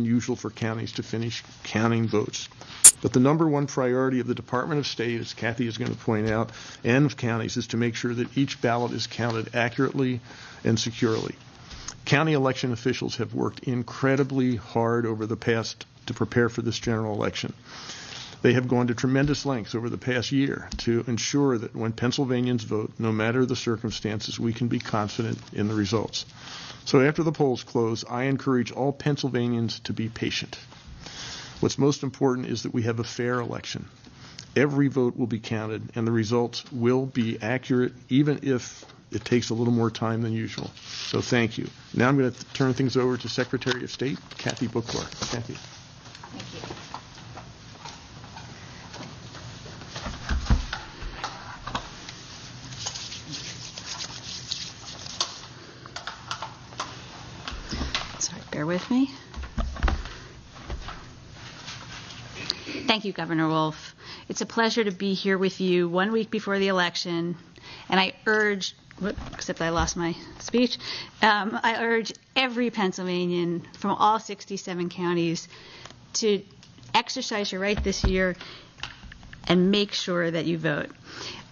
usual for counties to finish counting votes. But the number one priority of the Department of State, as Kathy is going to point out, and of counties, is to make sure that each ballot is counted accurately and securely. County election officials have worked incredibly hard over the past to prepare for this general election. They have gone to tremendous lengths over the past year to ensure that when Pennsylvanians vote, no matter the circumstances, we can be confident in the results. So after the polls close, I encourage all Pennsylvanians to be patient. What's most important is that we have a fair election. Every vote will be counted, and the results will be accurate, even if it takes a little more time than usual. So thank you. Now I'm going to turn things over to Secretary of State, Kathy Boocklar. Kathy. Thank you. Sorry, bear with me. Thank you, Governor Wolf. It's a pleasure to be here with you 1 week before the election, and I urge, except I lost my speech, I urge every Pennsylvanian from all 67 counties to exercise your right this year and make sure that you vote.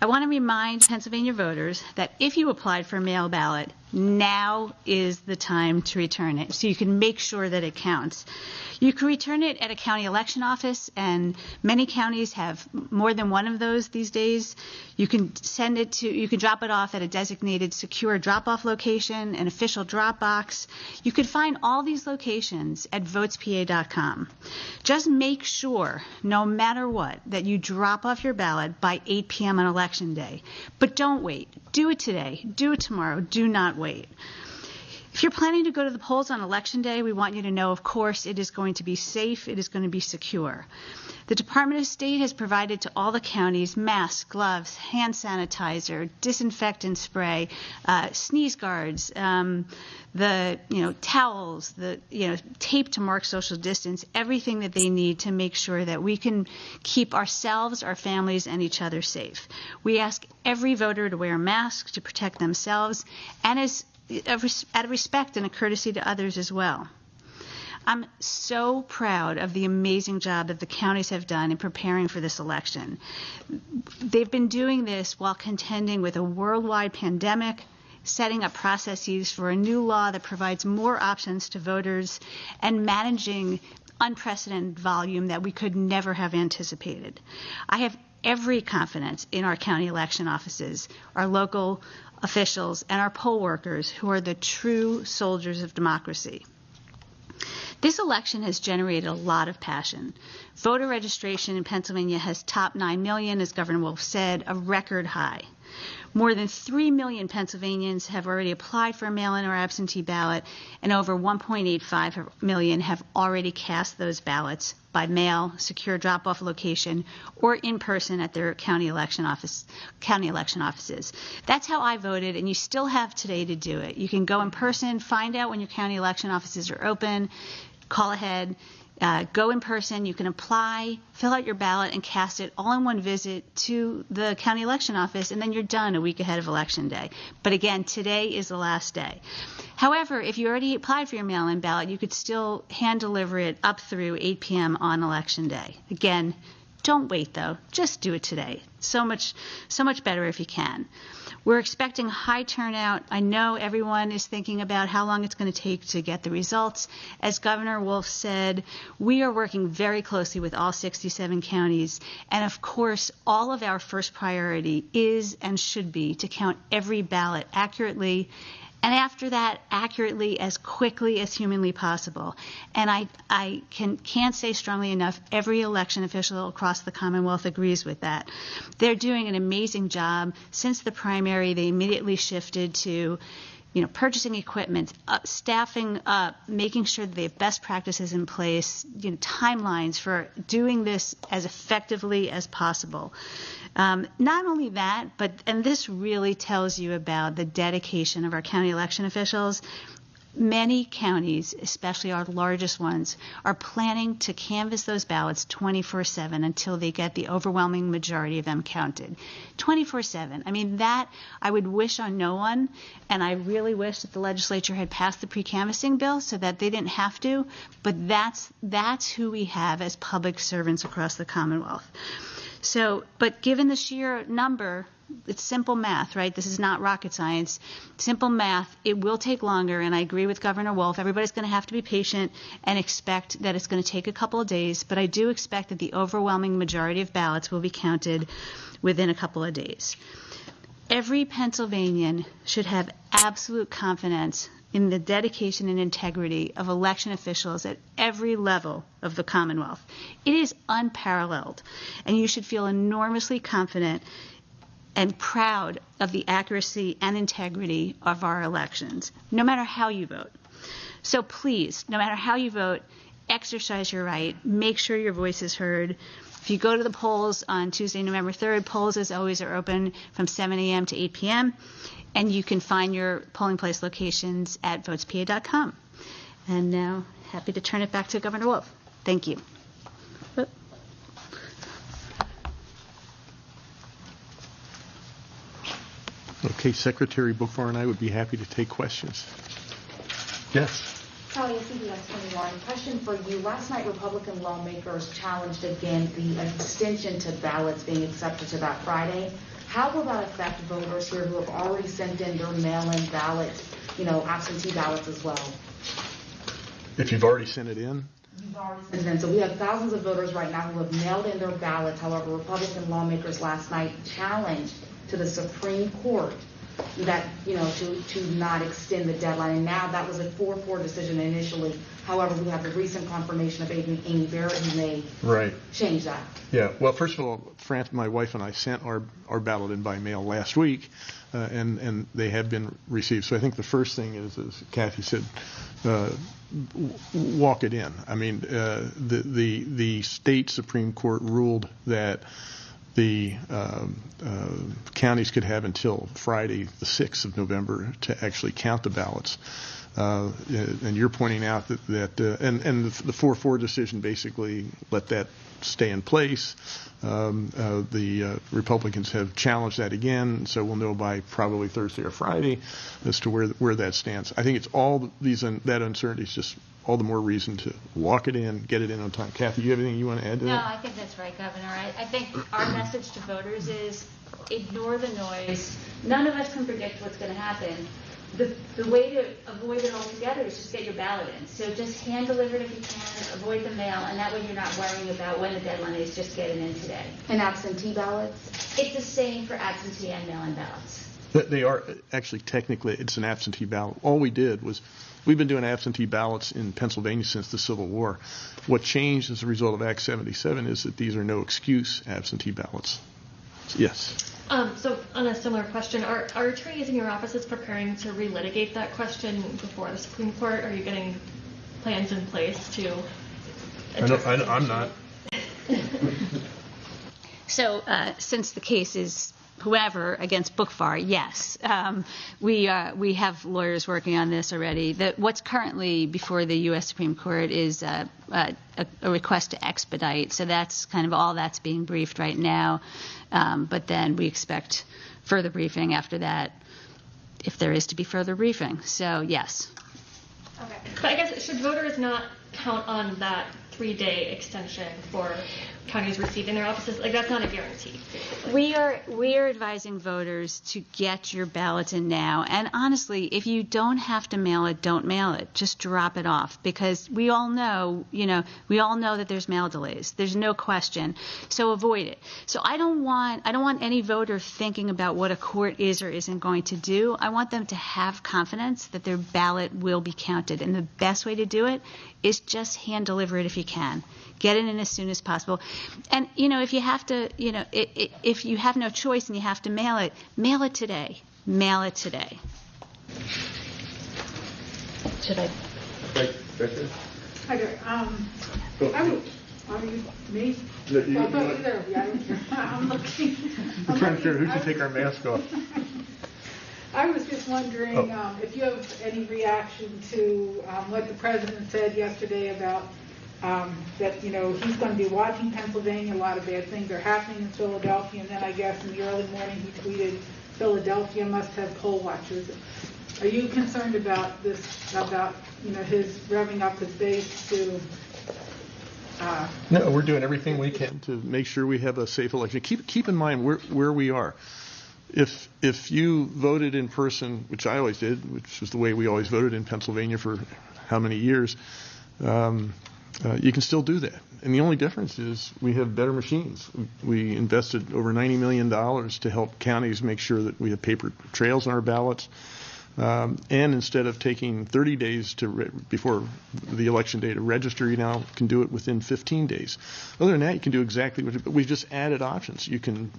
I want to remind Pennsylvania voters that if you applied for a mail ballot, now is the time to return it, so you can make sure that it counts. You can return it at a county election office, and many counties have more than one of those these days. You can you can drop it off at a designated secure drop-off location, an official drop box. You can find all these locations at votespa.com. Just make sure, no matter what, that you drop off your ballot by 8 p.m. on Election Day. But don't wait. Do it today. Do it tomorrow. Do not wait. If you're planning to go to the polls on Election Day, we want you to know, of course, it is going to be safe. It is going to be secure. The Department of State has provided to all the counties masks, gloves, hand sanitizer, disinfectant spray, sneeze guards, the towels, the tape to mark social distance, everything that they need to make sure that we can keep ourselves, our families, and each other safe. We ask every voter to wear a mask to protect themselves, and out of respect and a courtesy to others as well. I'm so proud of the amazing job that the counties have done in preparing for this election. They've been doing this while contending with a worldwide pandemic, setting up processes for a new law that provides more options to voters, and managing unprecedented volume that we could never have anticipated. I have every confidence in our county election offices, our local officials, and our poll workers, who are the true soldiers of democracy. This election has generated a lot of passion. Voter registration in Pennsylvania has topped 9 million, as Governor Wolf said, a record high. More than 3 million Pennsylvanians have already applied for a mail-in or absentee ballot, and over 1.85 million have already cast those ballots by mail, secure drop-off location, or in person at their county election offices. That's how I voted, and you still have today to do it. You can go in person, find out when your county election offices are open, call ahead. Go in person, you can apply, fill out your ballot, and cast it all in one visit to the county election office, and then you're done a week ahead of Election Day. But again, today is the last day. However, if you already applied for your mail-in ballot, you could still hand deliver it up through 8 p.m. on Election Day. Again, don't wait, though. Just do it today. So much better if you can. We're expecting high turnout. I know everyone is thinking about how long it's going to take to get the results. As Governor Wolf said, we are working very closely with all 67 counties. And of course, all of our first priority is and should be to count every ballot accurately, and after that, accurately as quickly as humanly possible. And I can't say strongly enough, every election official across the Commonwealth agrees with that. They're doing an amazing job. Since the primary, they immediately shifted to purchasing equipment, staffing up, making sure that they have best practices in place, timelines for doing this as effectively as possible. Not only that, and this really tells you about the dedication of our county election officials, Many counties, especially our largest ones, are planning to canvass those ballots 24/7 until they get the overwhelming majority of them counted. 24/7. I mean, that I would wish on no one, and I really wish that the legislature had passed the pre-canvassing bill so that they didn't have to, but that's who we have as public servants across the Commonwealth. So, but given the sheer number, it's simple math, right? This is not rocket science. Simple math, it will take longer, and I agree with Governor Wolf. Everybody's going to have to be patient and expect that it's going to take a couple of days, but I do expect that the overwhelming majority of ballots will be counted within a couple of days. Every Pennsylvanian should have absolute confidence in the dedication and integrity of election officials at every level of the Commonwealth. It is unparalleled, and you should feel enormously confident and proud of the accuracy and integrity of our elections, no matter how you vote. So please, no matter how you vote, exercise your right. Make sure your voice is heard. If you go to the polls on Tuesday, November 3rd, polls, as always, are open from 7 a.m. to 8 p.m., and you can find your polling place locations at votespa.com. And now, happy to turn it back to Governor Wolf. Thank you. Okay, Secretary Bookvar and I would be happy to take questions. Yes. Sally, CBS 21. Question for you. Last night, Republican lawmakers challenged again the extension to ballots being accepted to that Friday. How will that affect voters here who have already sent in their mail-in ballots, absentee ballots as well? If you've already sent it in? You've already sent it in. So we have thousands of voters right now who have mailed in their ballots. However, Republican lawmakers last night challenged to the Supreme Court that, to not extend the deadline. And now that was a 4-4 decision initially. However, we have the recent confirmation of Amy Barrett who may change that. Yeah. Well, first of all, my wife and I sent our ballot in by mail last week, and they have been received. So I think the first thing is, as Kathy said, walk it in. I mean, the state Supreme Court ruled that the counties could have until Friday, the 6th of November, to actually count the ballots. And you're pointing out that the 4-4 decision basically let that stay in place. The Republicans have challenged that again, so we'll know by probably Thursday or Friday as to where that stands. I think it's all that uncertainty is just all the more reason to walk it in, get it in on time. Kathy, you have anything you want to add to that? No, I think that's right, Governor. I think our message to voters is ignore the noise. None of us can predict what's going to happen. The way to avoid it altogether is just get your ballot in. So just hand deliver it if you can, avoid the mail, and that way you're not worrying about when the deadline is, just get it in today. And absentee ballots? It's the same for absentee and mail-in ballots. They are actually, technically, it's an absentee ballot. All we did was, we've been doing absentee ballots in Pennsylvania since the Civil War. What changed as a result of Act 77 is that these are no excuse absentee ballots. Yes. So on a similar question, are attorneys in your offices preparing to relitigate that question before the Supreme Court? Are you getting plans in place to address I'm not. So since the case is whoever against Bookvar, yes. We have lawyers working on this already. What's currently before the U.S. Supreme Court is a request to expedite. So that's kind of all that's being briefed right now. But then we expect further briefing after that, if there is to be further briefing. So, yes. Okay. But I guess, should voters not count on that 3-day extension for counties receiving their offices? Like, that's not a guarantee. We are advising voters to get your ballots in now. And honestly, if you don't have to mail it, don't mail it. Just drop it off, because we all know that there's mail delays. There's no question. So avoid it. So I don't want any voter thinking about what a court is or isn't going to do. I want them to have confidence that their ballot will be counted. And the best way to do it is just hand deliver it if you can. Get it in as soon as possible. And, if you have to, if you have no choice and you have to mail it today. Mail it today. Should I? Right there. Hi there. Are you me? No, I thought you were there. I'm looking. I'm trying to figure out who should take our mask off. I was just wondering if you have any reaction to what the president said yesterday about that, you know, he's going to be watching Pennsylvania. A lot of bad things are happening in Philadelphia. And then I guess in the early morning he tweeted, Philadelphia must have poll watchers. Are you concerned about this, about, you know, his revving up his base to... No, we're doing everything we can to make sure we have a safe election. Keep in mind where we are. If you voted in person, which I always did, which was the way we always voted in Pennsylvania for how many years, you can still do that. And the only difference is we have better machines. We invested over $90 million to help counties make sure that we have paper trails on our ballots. And instead of taking 30 days before the election day to register, you now can do it within 15 days. Other than that, you can do exactly what. But we've just added options. You can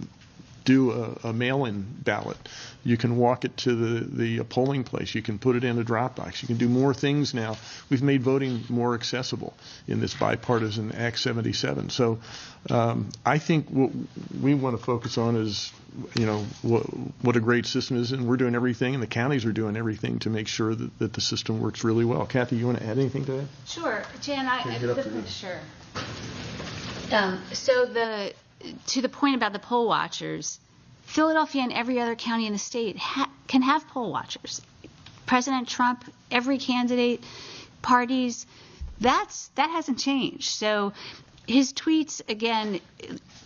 do a mail-in ballot. You can walk it to the polling place. You can put it in a drop box. You can do more things now. We've made voting more accessible in this bipartisan Act 77. So I think what we want to focus on is, you know, what a great system is, and we're doing everything, and the counties are doing everything to make sure that the system works really well. Kathy, you want to add anything to that? Sure, Jan. Sure. To the point about the poll watchers, Philadelphia and every other county in the state can have poll watchers. President Trump, every candidate, parties, that hasn't changed. So his tweets, again,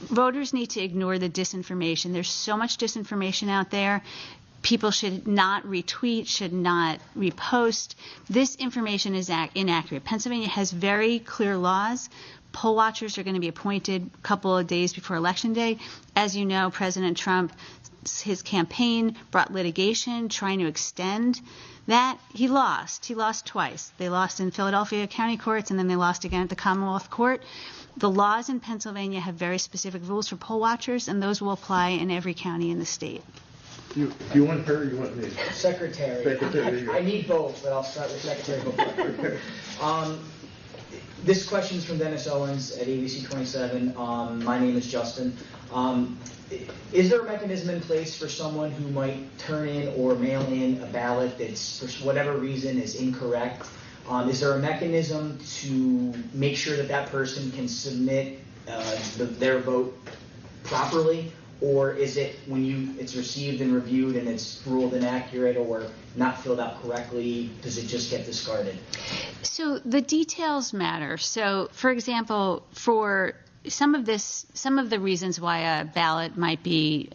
voters need to ignore the disinformation. There's so much disinformation out there. People should not retweet, should not repost. This information is inaccurate. Pennsylvania has very clear laws. Poll watchers are going to be appointed a couple of days before Election Day. As you know, President Trump, his campaign brought litigation trying to extend that. He lost. He lost twice. They lost in Philadelphia County Courts, and then they lost again at the Commonwealth Court. The laws in Pennsylvania have very specific rules for poll watchers, and those will apply in every county in the state. Do you want her or you want me? Secretary. I need both, but I'll start with Secretary before. This question is from Dennis Owens at ABC 27. My name is Justin. Is there a mechanism in place for someone who might turn in or mail in a ballot that's, for whatever reason, is incorrect? Is there a mechanism to make sure that person can submit their vote properly? Or is it when it's received and reviewed and it's ruled inaccurate or not filled out correctly, does it just get discarded? So the details matter. So, for example, for some of the reasons why a ballot might be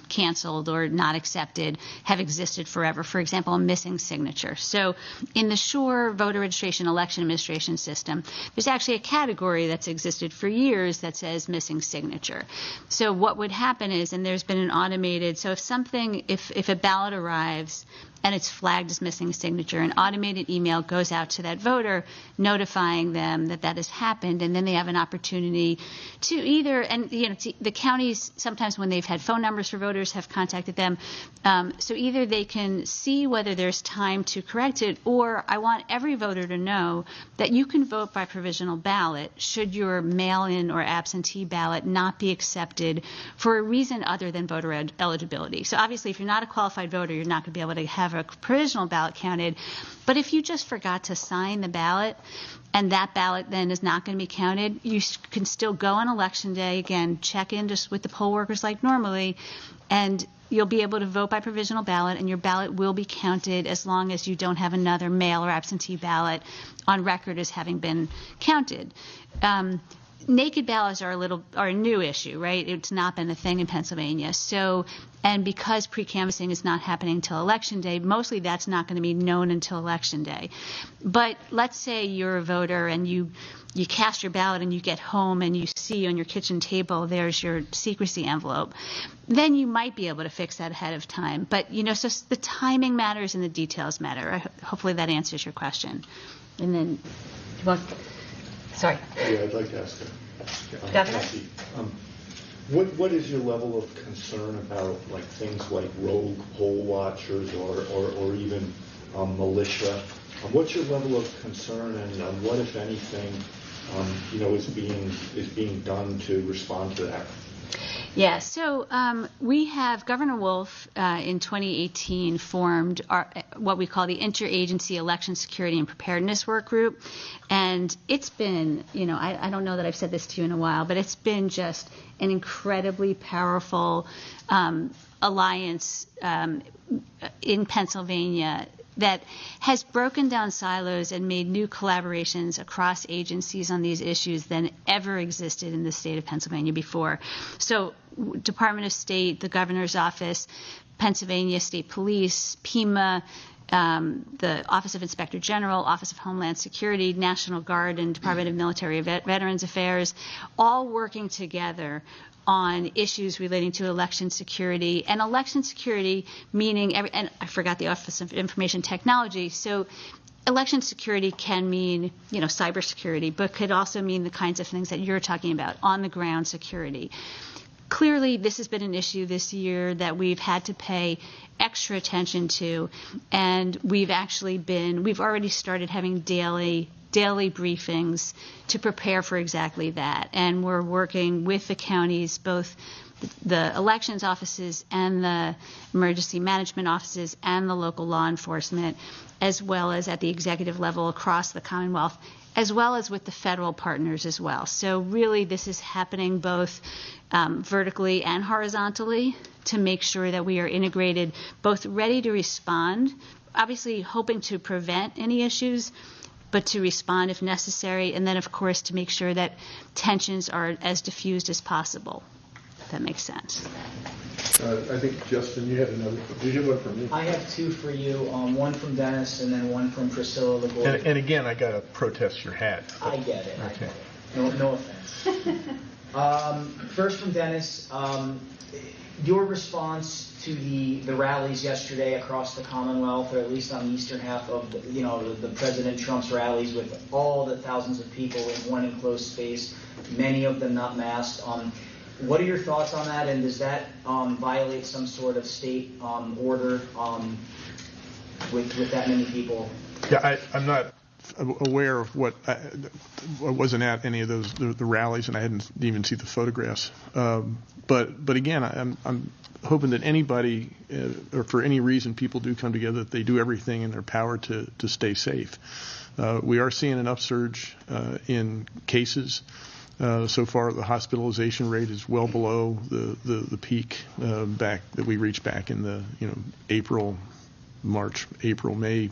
canceled or not accepted have existed forever. For example, a missing signature. So in the SURE voter registration election administration system, there's actually a category that's existed for years that says missing signature. So what would happen is, and there's been an automated, so if a ballot arrives and it's flagged as missing signature, an automated email goes out to that voter notifying them that has happened, and then they have an opportunity to either, and the counties sometimes when they've had phone numbers for voters have contacted them, so either they can see whether there's time to correct it, or I want every voter to know that you can vote by provisional ballot should your mail-in or absentee ballot not be accepted for a reason other than voter eligibility. So obviously if you're not a qualified voter, you're not going to be able to have a provisional ballot counted. But if you just forgot to sign the ballot and that ballot then is not going to be counted, you can still go on Election Day, again, check in just with the poll workers like normally, and you'll be able to vote by provisional ballot, and your ballot will be counted as long as you don't have another mail or absentee ballot on record as having been counted. Naked ballots are a new issue, right? It's not been a thing in Pennsylvania. So, and because pre-canvassing is not happening until Election Day, mostly that's not going to be known until Election Day. But let's say you're a voter and you cast your ballot and you get home and you see on your kitchen table there's your secrecy envelope. Then you might be able to fix that ahead of time. But, so the timing matters and the details matter. Hopefully that answers your question. And then, sorry. Yeah, I'd like to ask Governor? Kathy, what is your level of concern about things like rogue poll watchers or even militia? What's your level of concern, and what, if anything, is being done to respond to that? Yeah, so Governor Wolf in 2018 formed what we call the Interagency Election Security and Preparedness Work Group. And it's been, I don't know that I've said this to you in a while, but it's been just an incredibly powerful alliance in Pennsylvania that has broken down silos and made new collaborations across agencies on these issues than ever existed in the state of Pennsylvania before. So Department of State, the Governor's Office, Pennsylvania State Police, PEMA, the Office of Inspector General, Office of Homeland Security, National Guard, and Department of Military Veterans Affairs, all working together on issues relating to election security, and election security meaning and I forgot the Office of Information Technology. So election security can mean, cybersecurity, but could also mean the kinds of things that you're talking about, on the ground security. Clearly, this has been an issue this year that we've had to pay extra attention to, and we've already started having daily briefings to prepare for exactly that. And we're working with the counties, both the elections offices and the emergency management offices and the local law enforcement, as well as at the executive level across the Commonwealth, as well as with the federal partners as well. So really this is happening both vertically and horizontally to make sure that we are integrated, both ready to respond, obviously hoping to prevent any issues, but to respond if necessary, and then, of course, to make sure that tensions are as diffused as possible, if that makes sense. I think, Justin, you had another. Did you have one for me? I have two for you, one from Dennis and then one from Priscilla LaGuardia. And again, I got to protest your hat. I get it. Okay. No offense. First from Dennis, your response to the rallies yesterday across the Commonwealth, or at least on the eastern half of the President Trump's rallies, with all the thousands of people in one enclosed space, many of them not masked. What are your thoughts on that, and does that violate some sort of state order with that many people? Yeah, I'm not aware of what. I wasn't at any of those the rallies, and I hadn't even seen the photographs. But again, I'm hoping that anybody, or for any reason, people do come together, that they do everything in their power to stay safe. We are seeing an upsurge in cases. So far, the hospitalization rate is well below the peak back that we reached back in the April, May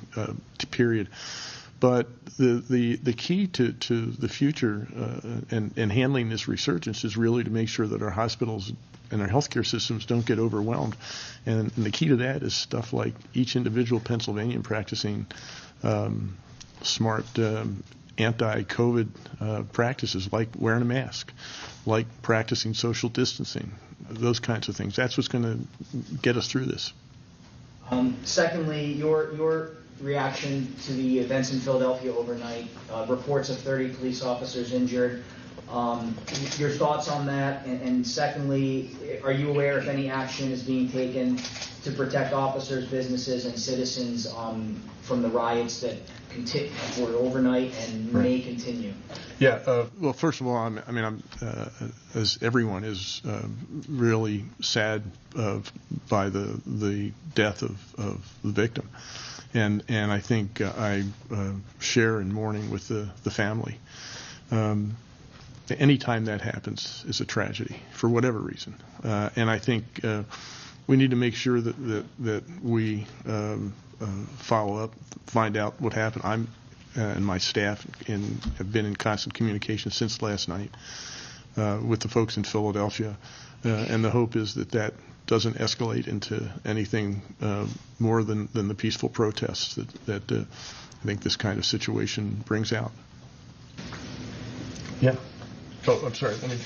period. But the key to the future and handling this resurgence is really to make sure that our hospitals and our healthcare systems don't get overwhelmed. And the key to that is stuff like each individual Pennsylvanian practicing smart anti-COVID practices, like wearing a mask, like practicing social distancing, those kinds of things. That's what's going to get us through this. Secondly, your reaction to the events in Philadelphia overnight, reports of 30 police officers injured. Your thoughts on that? And secondly, are you aware if any action is being taken to protect officers, businesses, and citizens from the riots that were overnight and may continue? Yeah. Well, first of all, I'm as everyone is really sad by the death of the victim, and I think I share in mourning with the family. Anytime that happens is a tragedy for whatever reason, and I think we need to make sure that we follow up, find out what happened. And my staff have been in constant communication since last night with the folks in Philadelphia, and the hope is that doesn't escalate into anything more than the peaceful protests that I think this kind of situation brings out. Yeah. Oh, I'm sorry. Let me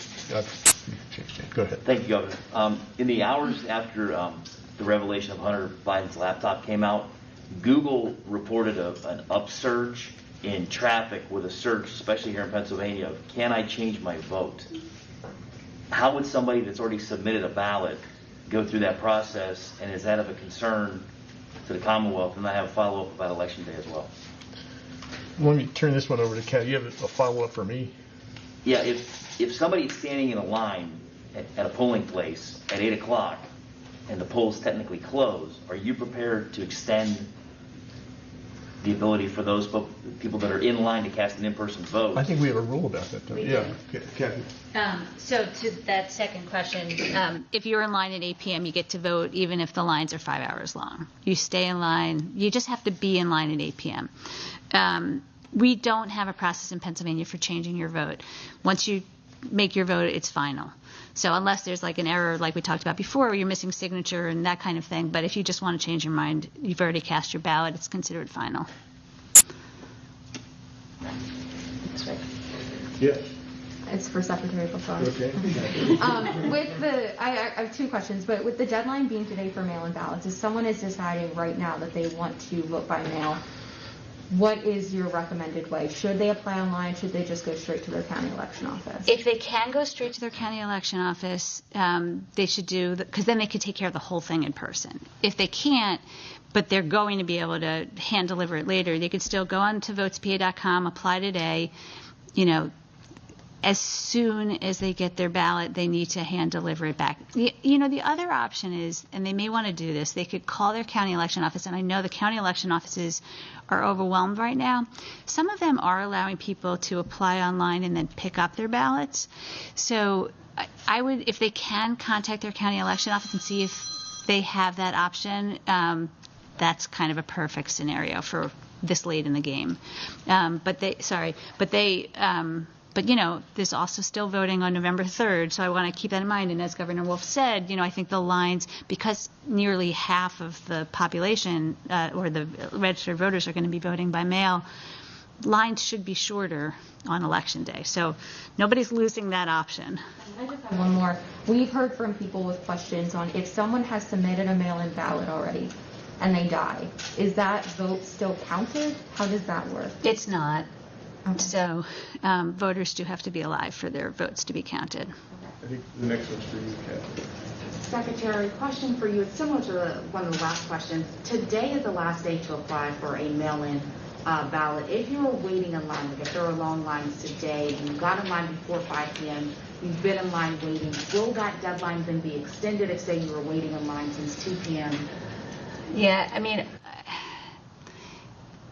change that. Go ahead. Thank you, Governor. In the hours after the revelation of Hunter Biden's laptop came out, Google reported an upsurge in traffic with a search, especially here in Pennsylvania, of "Can I change my vote?" How would somebody that's already submitted a ballot go through that process, and is that of a concern to the Commonwealth? And I have a follow-up about Election Day as well. Let me turn this one over to Kat. You have a follow-up for me? Yeah, if somebody's standing in a line at a polling place at 8 o'clock and the polls technically close, are you prepared to extend the ability for those people that are in line to cast an in-person vote? I think we have a rule about that, don't we? Yeah, Kathy. So to that second question, if you're in line at 8 p.m., you get to vote even if the lines are 5 hours long. You stay in line. You just have to be in line at 8 p.m. We don't have a process in Pennsylvania for changing your vote. Once you make your vote, it's final. So unless there's like an error like we talked about before where you're missing signature and that kind of thing, but if you just want to change your mind, you've already cast your ballot, it's considered final. That's right. Yes. It's for Secretary Buffon. Okay. I have two questions, but with the deadline being today for mail-in ballots, if someone is deciding right now that they want to vote by mail, what is your recommended way? Should they apply online? Should they just go straight to their county election office? If they can go straight to their county election office, they should do, because then they could take care of the whole thing in person. If they can't, but they're going to be able to hand deliver it later, they could still go on to votespa.com, apply today. As soon as they get their ballot, they need to hand deliver it back. The other option is, and they may want to do this, they could call their county election office, and I know the county election offices are overwhelmed right now. Some of them are allowing people to apply online and then pick up their ballots. So I would, if they can, contact their county election office and see if they have that option. That's kind of a perfect scenario for this late in the game. But there's also still voting on November 3rd, so I want to keep that in mind. And as Governor Wolf said, I think the lines, because nearly half of the population or the registered voters are going to be voting by mail, lines should be shorter on Election Day. So nobody's losing that option. I just have one more. We've heard from people with questions on if someone has submitted a mail-in ballot already and they die, is that vote still counted? How does that work? It's not. Okay. So voters do have to be alive for their votes to be counted. I think the next one's for you, Kathy. Secretary, question for you. It's similar to one of the last questions. Today is the last day to apply for a mail-in ballot. If you were waiting in line, like if there were long lines today, and you got in line before 5 p.m., you've been in line waiting, will that deadline then be extended if, say, you were waiting in line since 2 p.m.? Yeah, I mean,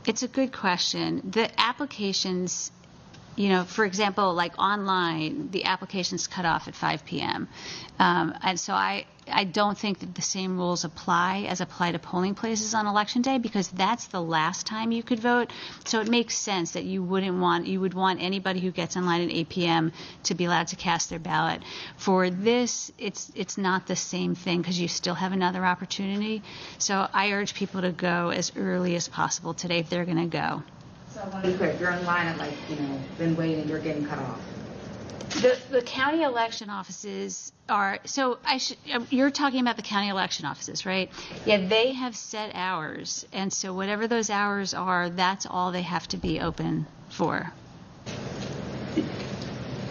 it's a good question. The applications, for example, like online, the applications cut off at 5 p.m. And so I don't think that the same rules apply to polling places on Election Day, because that's the last time you could vote. So it makes sense that you would want anybody who gets in line at 8 p.m. to be allowed to cast their ballot. For this, it's not the same thing because you still have another opportunity. So I urge people to go as early as possible today if they're going to go. So I want to be clear, if you're in line at been waiting, you're getting cut off. The county election offices are, you're talking about the county election offices, right? Yeah, they have set hours, and so whatever those hours are, that's all they have to be open for.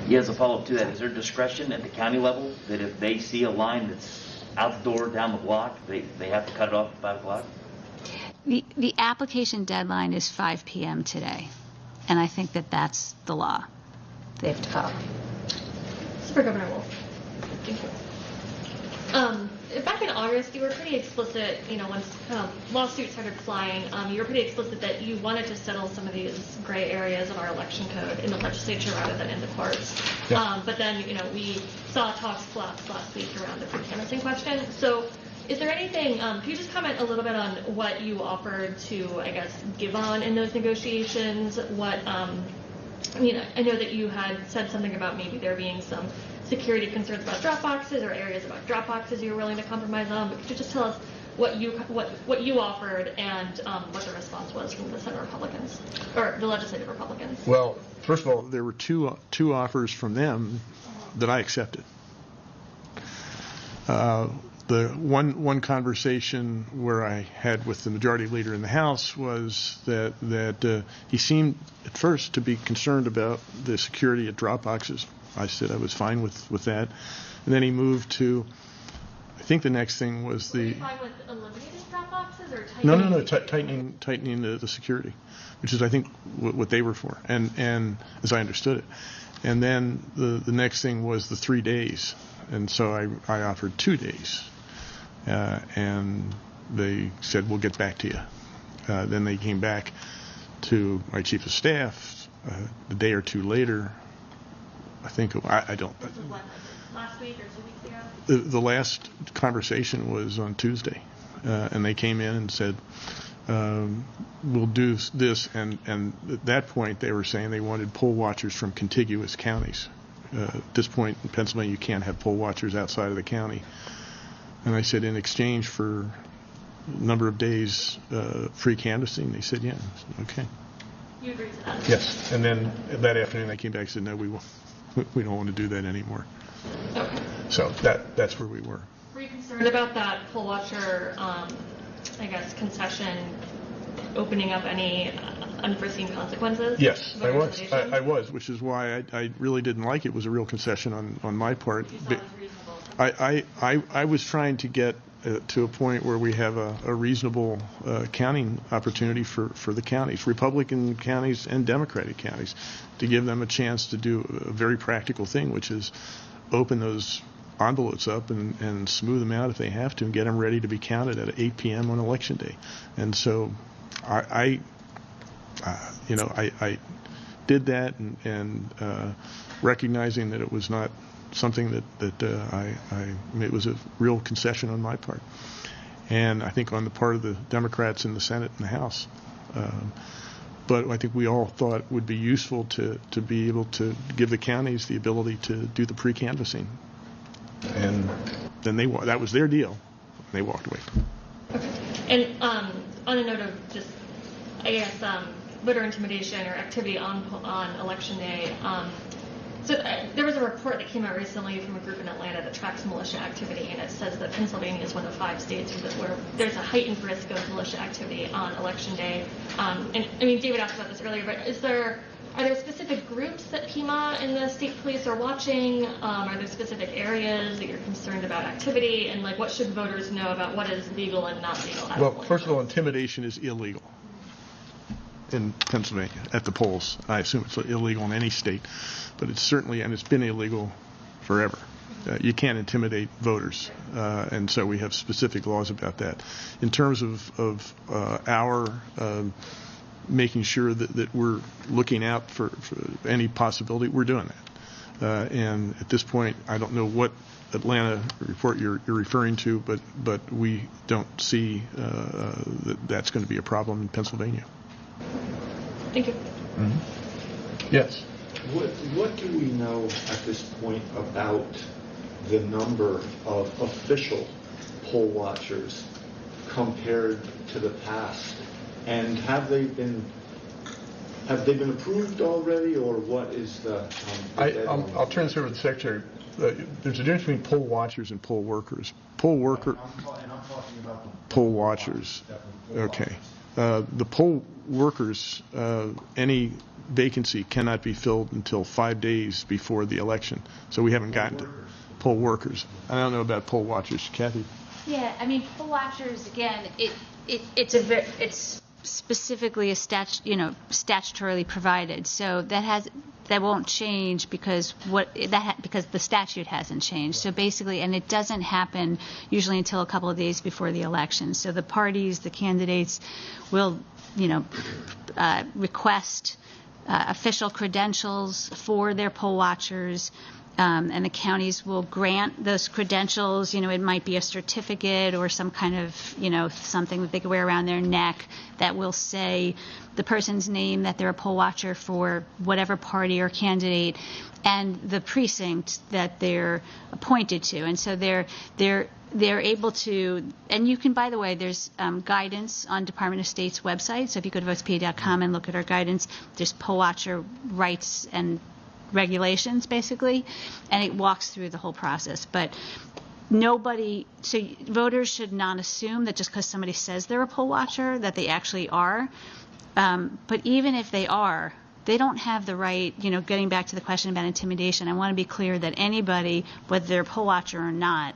Yeah, as a follow-up to that, is there discretion at the county level that if they see a line that's out the door down the block, they have to cut it off at 5 o'clock? The application deadline is 5 p.m. today, and I think that's the law. They have to follow. Super Governor Wolf. Thank you. Back in August, you were pretty explicit, once lawsuits started flying, you were pretty explicit that you wanted to settle some of these gray areas of our election code in the legislature rather than in the courts. Yeah. But then, we saw talks collapse last week around the pre-canvassing question. So is there anything, can you just comment a little bit on what you offered to, I guess, give on in those negotiations? What, I know that you had said something about maybe there being some security concerns about drop boxes or areas about drop boxes you were willing to compromise on, but could you just tell us what you offered and what the response was from the Senate Republicans, or the legislative Republicans? Well, first of all, there were two offers from them that I accepted. The one conversation where I had with the majority leader in the House was that he seemed at first to be concerned about the security at drop boxes. I said I was fine with that, and then he moved to, I think the next thing was Were the. you fine with eliminating drop boxes or tightening? No, tightening the security, which is I think what they were for, and as I understood it, And then the next thing was the 3 days. And so I offered 2 days. And they said, we'll get back to you. Then they came back to my chief of staff a day or two later. I think, I don't. Last week or 2 weeks ago? The last conversation was on Tuesday. And they came in and said, we'll do this. And at that point, they were saying they wanted poll watchers from contiguous counties. At this point in Pennsylvania, you can't have poll watchers outside of the county. And I said, in exchange for a number of days free canvassing, they said, yeah, okay. You agree to that? Yes. And then that afternoon, they came back and said, no, we don't want to do that anymore. Okay. So that's where we were. Were you concerned about that poll watcher, I guess, concession opening up any unforeseen consequences? Yes, I was. Intimidation? I was, which is why I really didn't like it. It was a real concession on my part. You thought it was reasonable? I was trying to get to a point where we have a reasonable counting opportunity for the counties, Republican counties and Democratic counties, to give them a chance to do a very practical thing, which is open those envelopes up and smooth them out if they have to and get them ready to be counted at 8 p.m. on Election Day. And so I did that and recognizing that it was not something that it was a real concession on my part. And I think on the part of the Democrats in the Senate and the House. But I think we all thought it would be useful to be able to give the counties the ability to do the pre-canvassing. And then that was their deal. They walked away. Okay. And on a note of just, I guess, voter intimidation or activity on Election Day, so there was a report that came out recently from a group in Atlanta that tracks militia activity, and it says that Pennsylvania is one of 5 states where there's a heightened risk of militia activity on Election Day. And I mean, David asked about this earlier, but are there specific groups that PEMA and the state police are watching? Are there specific areas that you're concerned about activity? And what should voters know about what is legal and not legal? Well, first of all, intimidation is illegal in Pennsylvania at the polls. I assume it's illegal in any state, but it's certainly, and it's been illegal forever. You can't intimidate voters, and so we have specific laws about that. In terms of our making sure that we're looking out for any possibility, we're doing that. And at this point, I don't know what Atlanta report you're referring to, but we don't see that's going to be a problem in Pennsylvania. Thank you. Mm-hmm. Yes. What do we know at this point about the number of official poll watchers compared to the past? And have they been approved already, or what is the I'll turn this over to the Secretary. There's a difference between poll watchers and poll workers. Poll worker. And I'm talking about the poll watchers. Okay. The poll workers, any vacancy cannot be filled until 5 days before the election. So we haven't gotten to poll workers. I don't know about poll watchers. Kathy? Yeah, I mean, poll watchers, again, it's specifically statutorily provided. So that won't change because the statute hasn't changed. So basically, and it doesn't happen usually until a couple of days before the election. So the parties, the candidates will, request official credentials for their poll watchers. And the counties will grant those credentials. It might be a certificate or some kind of, something that they can wear around their neck that will say the person's name, that they're a poll watcher for whatever party or candidate, and the precinct that they're appointed to. And so they're able to, and you can, by the way, there's guidance on Department of State's website. So if you go to votespa.com and look at our guidance, there's poll watcher rights and regulations, basically, and it walks through the whole process. But so voters should not assume that just because somebody says they're a poll watcher that they actually are. But even if they are, they don't have the right, getting back to the question about intimidation, I want to be clear that anybody, whether they're a poll watcher or not,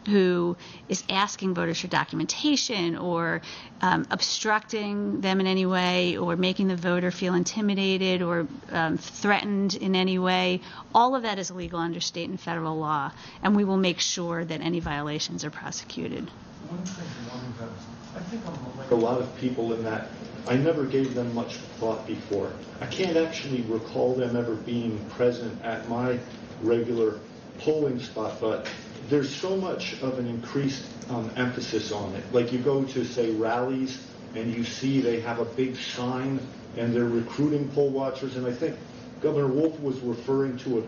who is asking voters for documentation or obstructing them in any way or making the voter feel intimidated or threatened in any way, all of that is illegal under state and federal law, and we will make sure that any violations are prosecuted. One thing I think I'm like a lot of people in that I never gave them much thought before. I can't actually recall them ever being present at my regular polling spot, but there's so much of an increased emphasis on it. Like you go to, say, rallies, and you see they have a big sign, and they're recruiting poll watchers, and I think Governor Wolf was referring to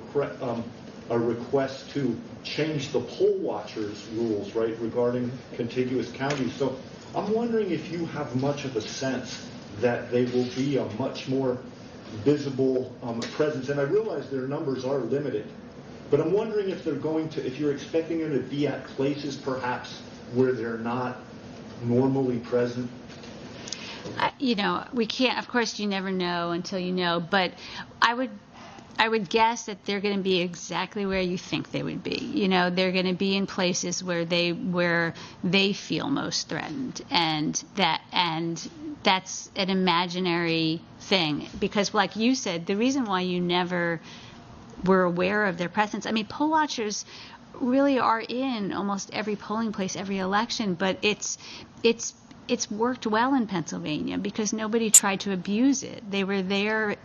a request to change the poll watchers rules, right, regarding contiguous counties. So I'm wondering if you have much of a sense that they will be a much more visible presence. And I realize their numbers are limited, but I'm wondering if they're going to, if you're expecting them to be at places perhaps where they're not normally present. We can't, of course, you never know until you know, but I would guess that they're going to be exactly where you think they would be. They're going to be in places where they feel most threatened, and that's an imaginary thing, because like you said, the reason why you never were aware of their presence, I mean, poll watchers really are in almost every polling place every election, but it's worked well in Pennsylvania because nobody tried to abuse it. They were there,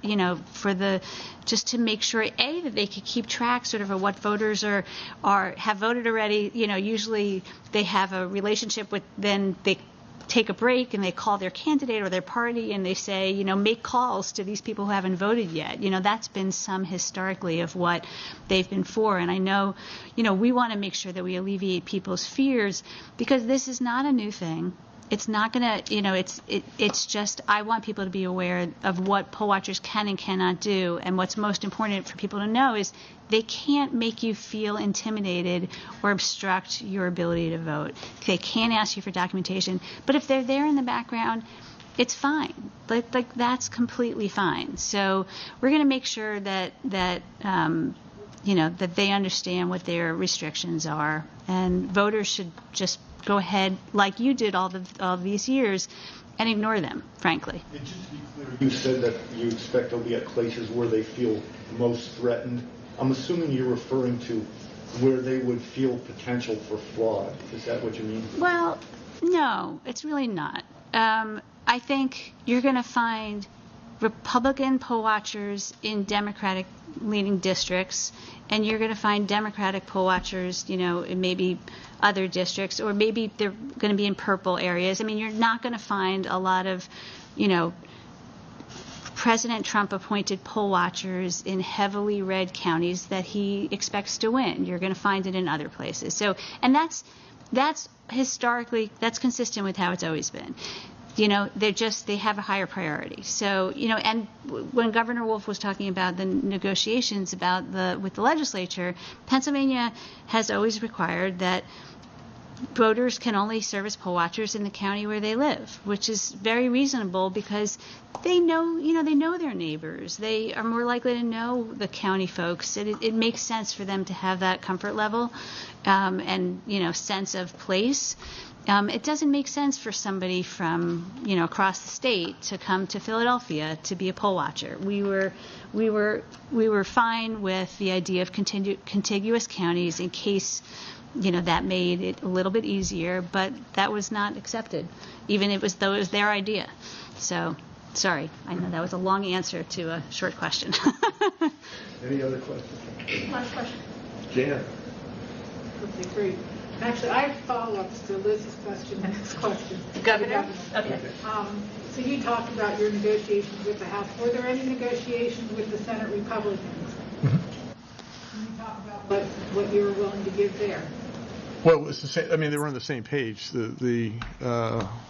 just to make sure, that they could keep track sort of what voters have voted already. Usually they have a relationship with, then they take a break and they call their candidate or their party and they say, make calls to these people who haven't voted yet. That's been some historically of what they've been for. And I know, we want to make sure that we alleviate people's fears because this is not a new thing. It's not going to, it's just, I want people to be aware of what poll watchers can and cannot do. And what's most important for people to know is they can't make you feel intimidated or obstruct your ability to vote. They can't ask you for documentation. But if they're there in the background, it's fine. Like that's completely fine. So we're going to make sure that that they understand what their restrictions are. And voters should just go ahead, like you did all these years, and ignore them, frankly. And just to be clear, you said that you expect they'll be at places where they feel most threatened. I'm assuming you're referring to where they would feel potential for fraud. Is that what you mean? Well, no, it's really not. I think you're going to find Republican poll watchers in Democratic leaning districts, and you're going to find Democratic poll watchers, in maybe other districts, or maybe they're going to be in purple areas. I mean, you're not going to find a lot of, President Trump appointed poll watchers in heavily red counties that he expects to win. You're going to find it in other places. So, and that's historically, that's consistent with how it's always been. They have a higher priority. So, and when Governor Wolf was talking about the negotiations with the legislature, Pennsylvania has always required that voters can only serve as poll watchers in the county where they live, which is very reasonable because they know their neighbors. They are more likely to know the county folks. It makes sense for them to have that comfort level and sense of place. It doesn't make sense for somebody from across the state to come to Philadelphia to be a poll watcher. We were fine with the idea of contiguous counties in case that made it a little bit easier, but that was not accepted, even if it was their idea. So, sorry, I know that was a long answer to a short question. Any other questions? Last question. Jan. Okay, great. Actually, I have follow-ups to Liz's question and his question. Governor? Okay. So you talked about your negotiations with the House. Were there any negotiations with the Senate Republicans? Mm-hmm. Can you talk about what you were willing to give there? Well, it was the same. I mean, they were on the same page.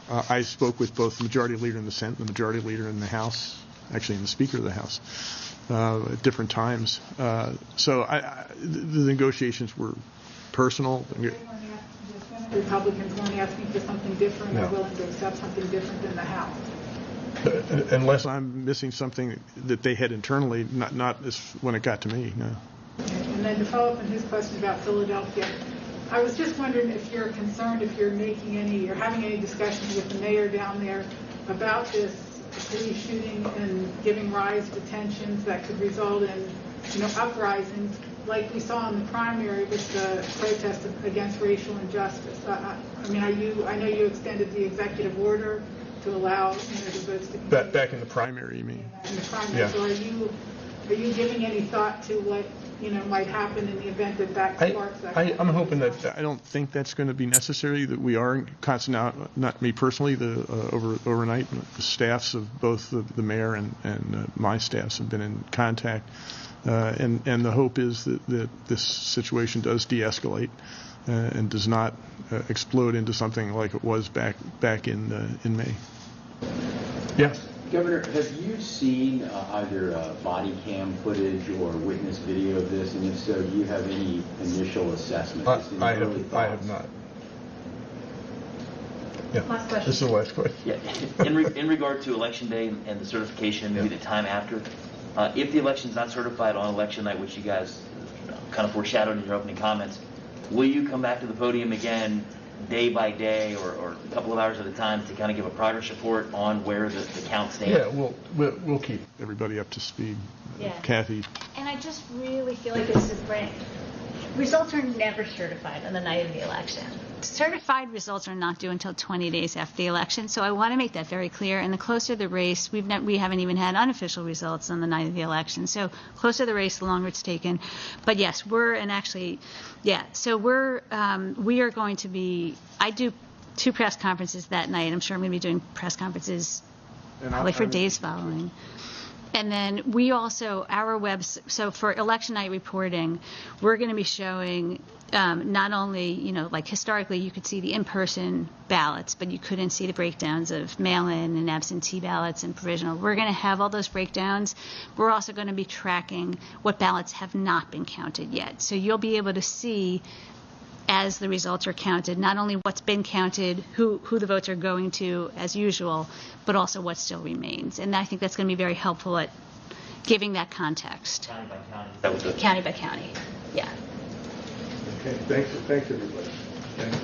I spoke with both the majority leader in the Senate and the majority leader in the House, actually, and the Speaker of the House, at different times. So the negotiations were personal. The Republicans weren't asking for something different. No. They're willing to accept something different than the House. Unless I'm missing something that they had internally, not as when it got to me. No. And then to follow up on his question about Philadelphia, I was just wondering if you're concerned, if you're making any, or having any discussions with the mayor down there about this police shooting and giving rise to tensions that could result in, uprisings like we saw in the primary with the protest against racial injustice. I know you extended the executive order to allow, the votes to be Back in the primary, you mean? in the primary. Yeah. So are you giving any thought to what, might happen in the event that sparks that? I'm hoping that, I don't think that's going to be necessary, that we are constant, not me personally, overnight, the staffs of both the mayor and my staffs have been in contact. And the hope is that this situation does de-escalate and does not explode into something like it was back in May. Yeah. Governor, have you seen either body cam footage or witness video of this? And if so, do you have any initial assessment? I have not. Yeah. Last question. This is the last question. Yeah. In regard to Election Day and the certification, maybe the time after, if the election's not certified on election night, which you guys kind of foreshadowed in your opening comments, will you come back to the podium again day by day or a couple of hours at a time to kind of give a progress report on where the count stands? Yeah, we'll keep everybody up to speed. Yeah. Kathy. And I just really feel like this is right. Results are never certified on the night of the election. Certified results are not due until 20 days after the election, so I want to make that very clear. And the closer the race, we haven't even had unofficial results on the night of the election. So closer the race, the longer it's taken. But yes, we are going to be. I do 2 press conferences that night. I'm sure I'm going to be doing press conferences probably for days following. And then we also, so for election night reporting, we're going to be showing not only, like historically you could see the in-person ballots, but you couldn't see the breakdowns of mail-in and absentee ballots and provisional. We're going to have all those breakdowns. We're also going to be tracking what ballots have not been counted yet. So you'll be able to see, as the results are counted, not only what's been counted, who the votes are going to as usual, but also what still remains. And I think that's going to be very helpful at giving that context. County by county. County by county, yeah. Okay, thanks everybody. Thanks.